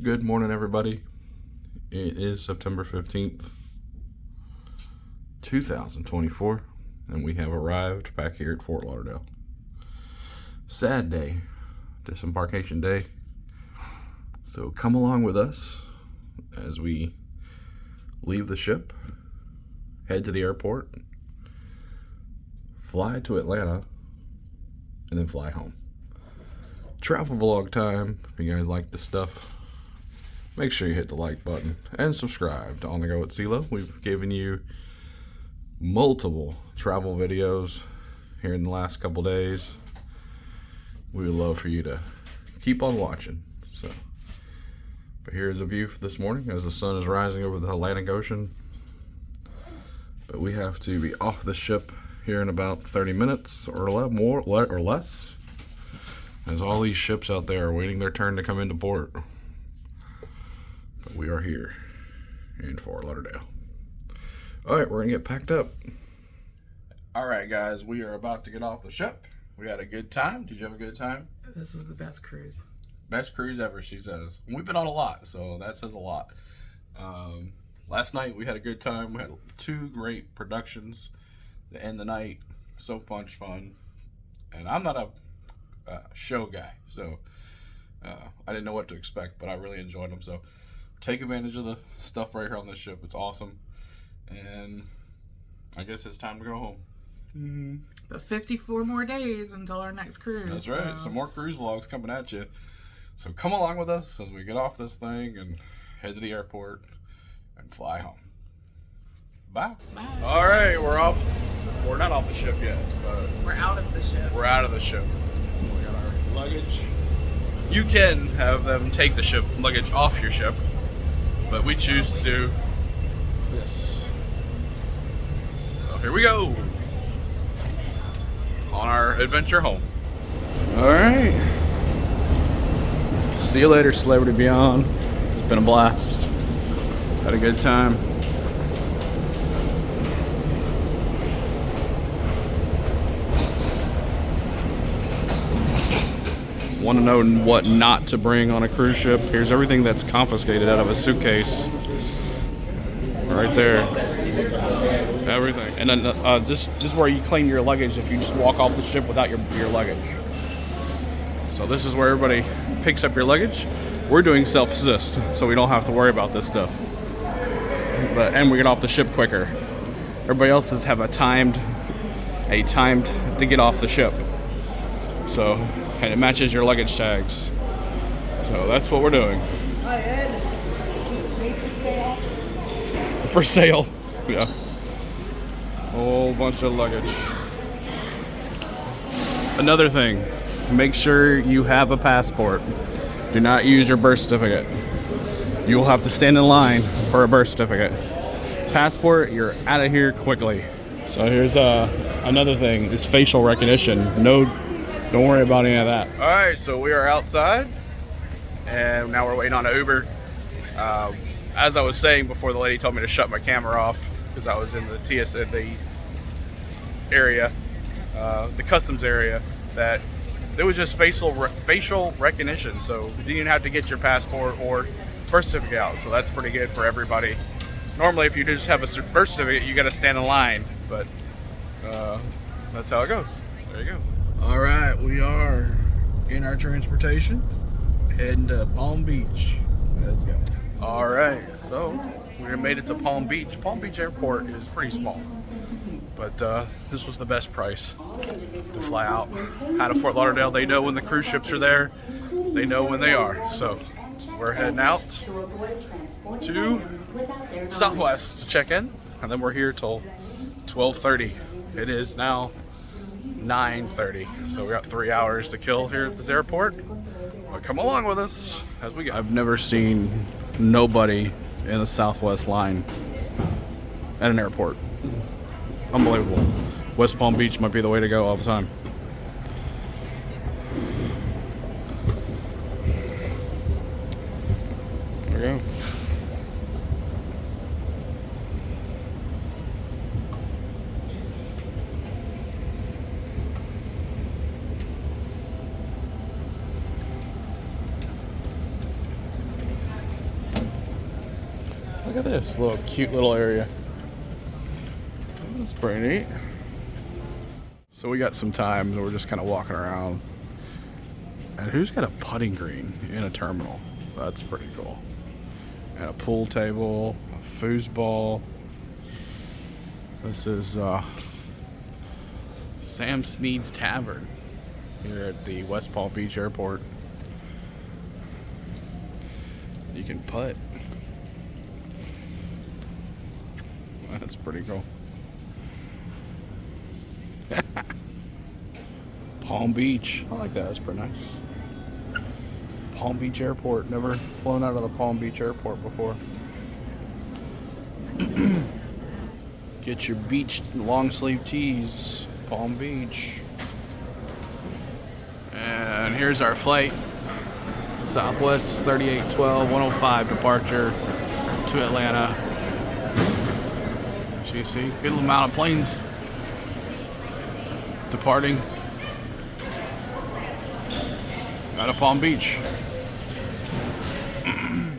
Good morning, everybody. It is September 15th, 2024, and we have arrived back here at Fort Lauderdale. Sad day, Disembarkation Day. So come along with us as we leave the ship, head to the airport, fly to Atlanta, and then fly home. Travel vlog time. If you guys like this stuff, make sure you hit the like button and subscribe to On The Go with CeeLo. We've given you multiple travel videos here in the last couple days. We would love for you to keep on watching. But here's a view for this morning as the sun is rising over the Atlantic Ocean. But we have to be off the ship here in about 30 minutes or less, as all these ships out there are waiting their turn to come into port. But we are here in Fort Lauderdale. All right, we're gonna get packed up. All right, guys, we are about to get off the ship. We had a good time. Did you have a good time? This was the best cruise. Best cruise ever, she says. We've been on a lot, so that says a lot. Last night we had a good time. We had 2 great productions to end the night. So much fun. And I'm not a show guy, so I didn't know what to expect, but I really enjoyed them. So take advantage of the stuff right here on this ship. It's awesome. And I guess it's time to go home. But 54 more days until our next cruise. That's right. Some more cruise vlogs coming at you. So come along with us as we get off this thing and head to the airport and fly home. Bye. Bye. All right, we're off. We're not off the ship yet, but We're out of the ship. we're out of the ship. So we got our luggage. You can have them take the ship luggage off your ship, but we choose to do this. So here we go on our adventure home. All right. See you later, Celebrity Beyond. It's been a blast. Had a good time. Want to know what not to bring on a cruise ship? Here's everything that's confiscated out of a suitcase. Right there. Everything. And then this is where you claim your luggage if you just walk off the ship without your luggage. So this is where everybody picks up your luggage. We're doing self-assist, so we don't have to worry about this stuff. And we get off the ship quicker. Everybody else's have a timed to get off the ship. So, and it matches your luggage tags. So that's what we're doing. Hi, Ed. Made for sale. For sale. Yeah. Whole bunch of luggage. Another thing, make sure you have a passport. Do not use your birth certificate. You will have to stand in line for a birth certificate. Passport, you're out of here quickly. So here's another thing, is facial recognition. Don't worry about any of that. All right, so we are outside, and now we're waiting on an Uber. As I was saying before, the lady told me to shut my camera off because I was in the the area, the customs area. That there was just facial recognition, so you didn't even have to get your passport or birth certificate out. So that's pretty good for everybody. Normally, if you just have a birth certificate, you got to stand in line, but that's how it goes. So there you go. All right, we are in our transportation, heading to Palm Beach. Let's go. All right, so we made it to Palm Beach. Palm Beach Airport is pretty small, but this was the best price to fly out of Fort Lauderdale. They know when the cruise ships are there. They know when they are. So we're heading out to Southwest to check in, and then we're here till 12:30. It is now 9:30, so we got 3 hours to kill here at this airport. But come along with us as we go. I've never seen nobody in a Southwest line at an airport. Unbelievable. West Palm Beach might be the way to go all the time. There we go. Look at this little cute little area. That's pretty neat. So we got some time and we're just kind of walking around. And who's got a putting green in a terminal? That's pretty cool. And a pool table, a foosball. This is Sam Sneed's Tavern here at the West Palm Beach Airport. You can putt. That's pretty cool. Palm Beach. I like that. That's pretty nice. Palm Beach Airport. Never flown out of the Palm Beach Airport before. Get your beach long sleeve tees. Palm Beach. And here's our flight. Southwest 3812 105 departure to Atlanta. So you see, good amount of planes departing out of Palm Beach.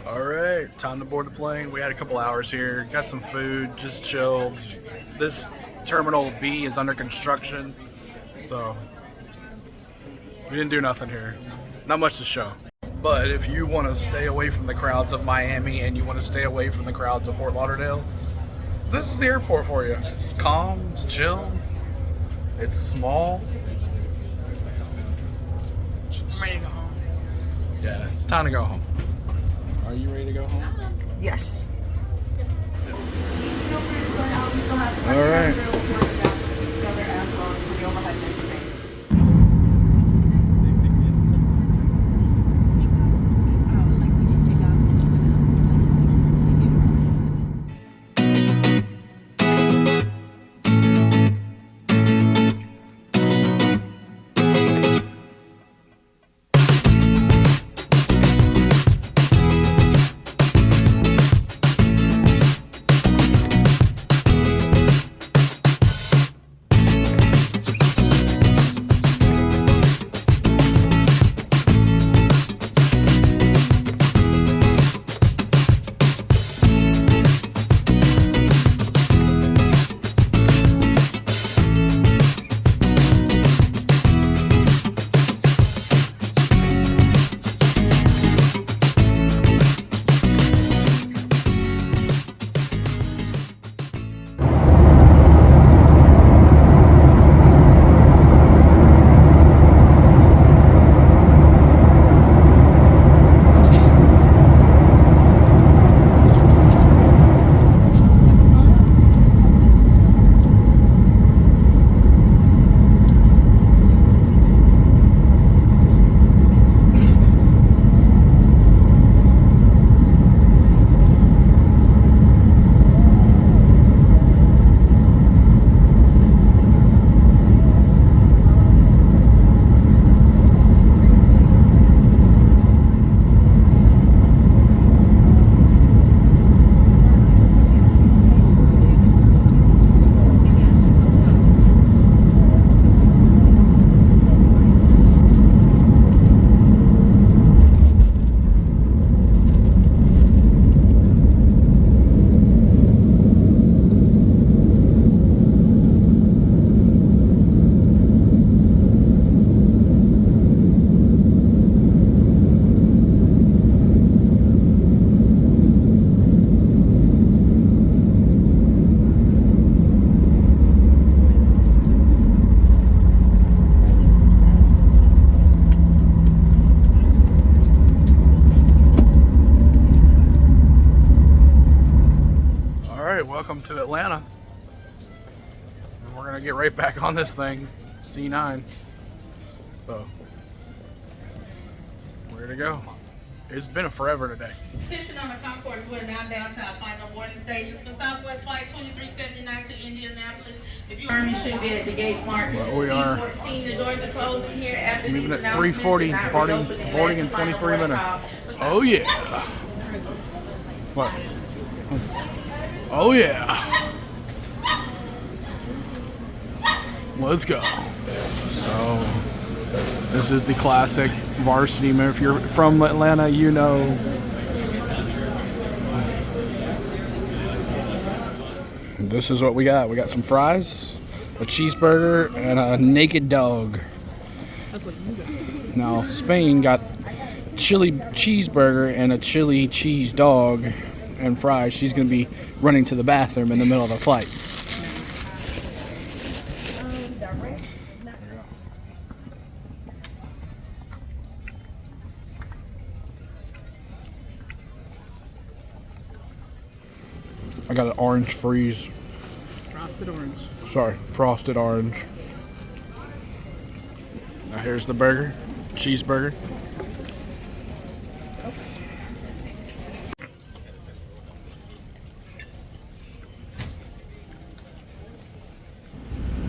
All right, time to board the plane. We had a couple hours here, got some food, just chilled. This Terminal B is under construction, so we didn't do nothing here. Not much to show. But if you want to stay away from the crowds of Miami and you want to stay away from the crowds of Fort Lauderdale, this is the airport for you. It's calm, it's chill, it's small. I'm ready to go home. Yeah, it's time to go home. Are you ready to go home? Yes. All right. Welcome to Atlanta. And we're gonna get right back on this thing, C9. So, where to go? It's been a forever today. Attention on the concourse, we're now down to our final boarding stages for Southwest Flight 2379 to Indianapolis. If you are, you should be at the gate mark. Well, we are 14, the doors are closing here after leaving these at 3:40, boarding in 23 minutes. Oh yeah. What? Oh yeah. Let's go. So, this is the classic Varsity. If you're from Atlanta, you know this is what we got. We got some fries, a cheeseburger, and a naked dog. That's what you got. Now, Spain got chili cheeseburger and a chili cheese dog and fries. She's going to be running to the bathroom in the middle of the flight. I got an orange freeze. Frosted orange. Sorry, frosted orange. Now here's the burger, cheeseburger.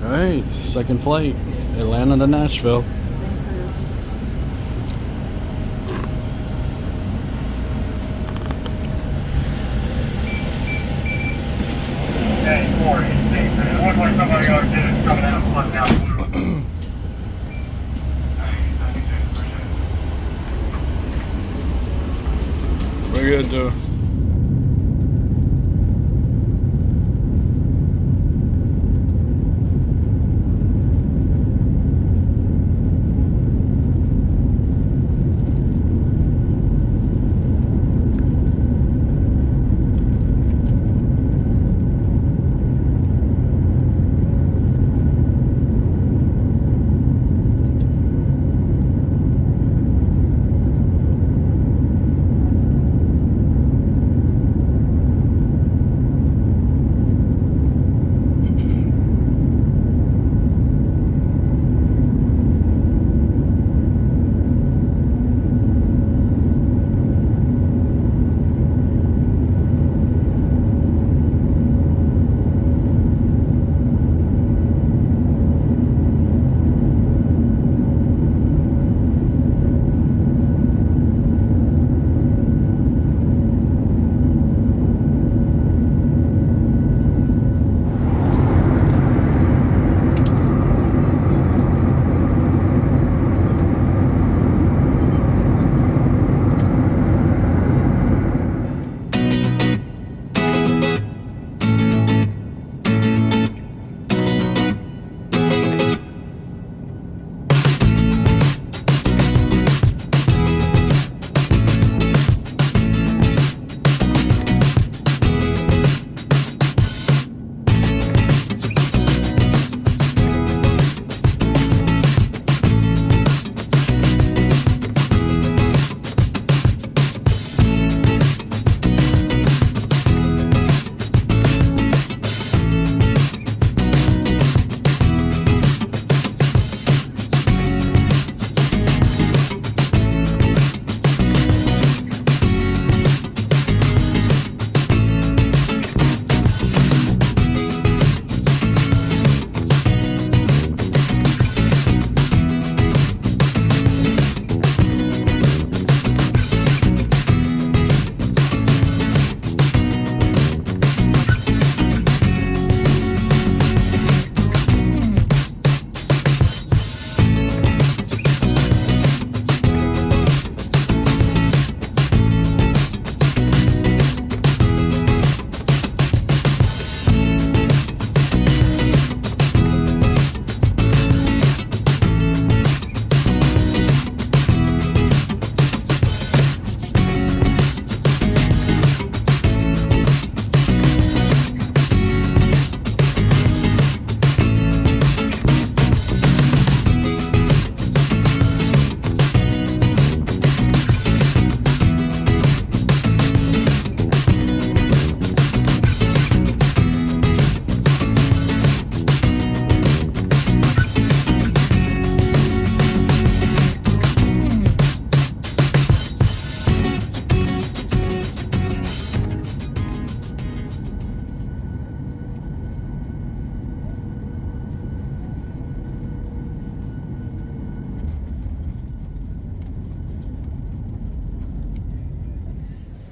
All right, second flight, Atlanta to Nashville. It looks like somebody else did it coming out, flooding out. What are you gonna do?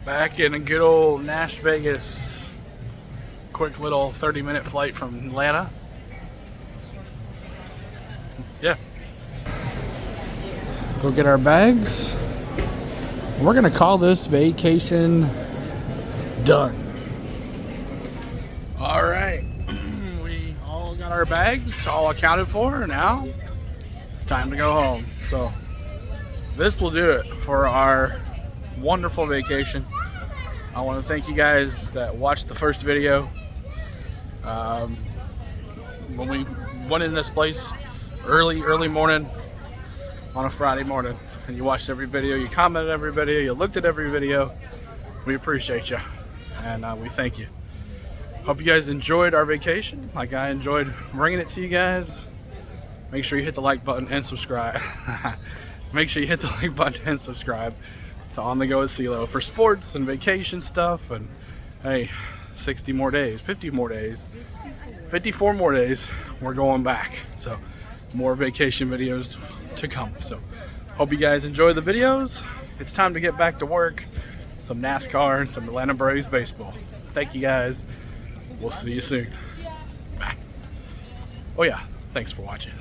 Back in a good old Nash Vegas. Quick little 30-minute flight from Atlanta. Yeah. Go get our bags. We're gonna call this vacation done. All right. our bags all accounted for. Now it's time to go home. So this will do it for our wonderful vacation. I want to thank you guys that watched the first video. When we went in this place early morning on a Friday morning, and you watched every video, you commented every video, you looked at every video, we appreciate you, and we thank you. Hope you guys enjoyed our vacation like I enjoyed bringing it to you guys. Make sure you hit the like button and subscribe. Make sure you hit the like button and subscribe to On The Go with CeeLo for sports and vacation stuff. And hey, 60 more days, 50 more days, 54 more days, we're going back. So more vacation videos to come. So hope you guys enjoy the videos. It's time to get back to work. Some NASCAR and some Atlanta Braves baseball. Thank you guys. We'll see you soon. Bye. Oh yeah, thanks for watching.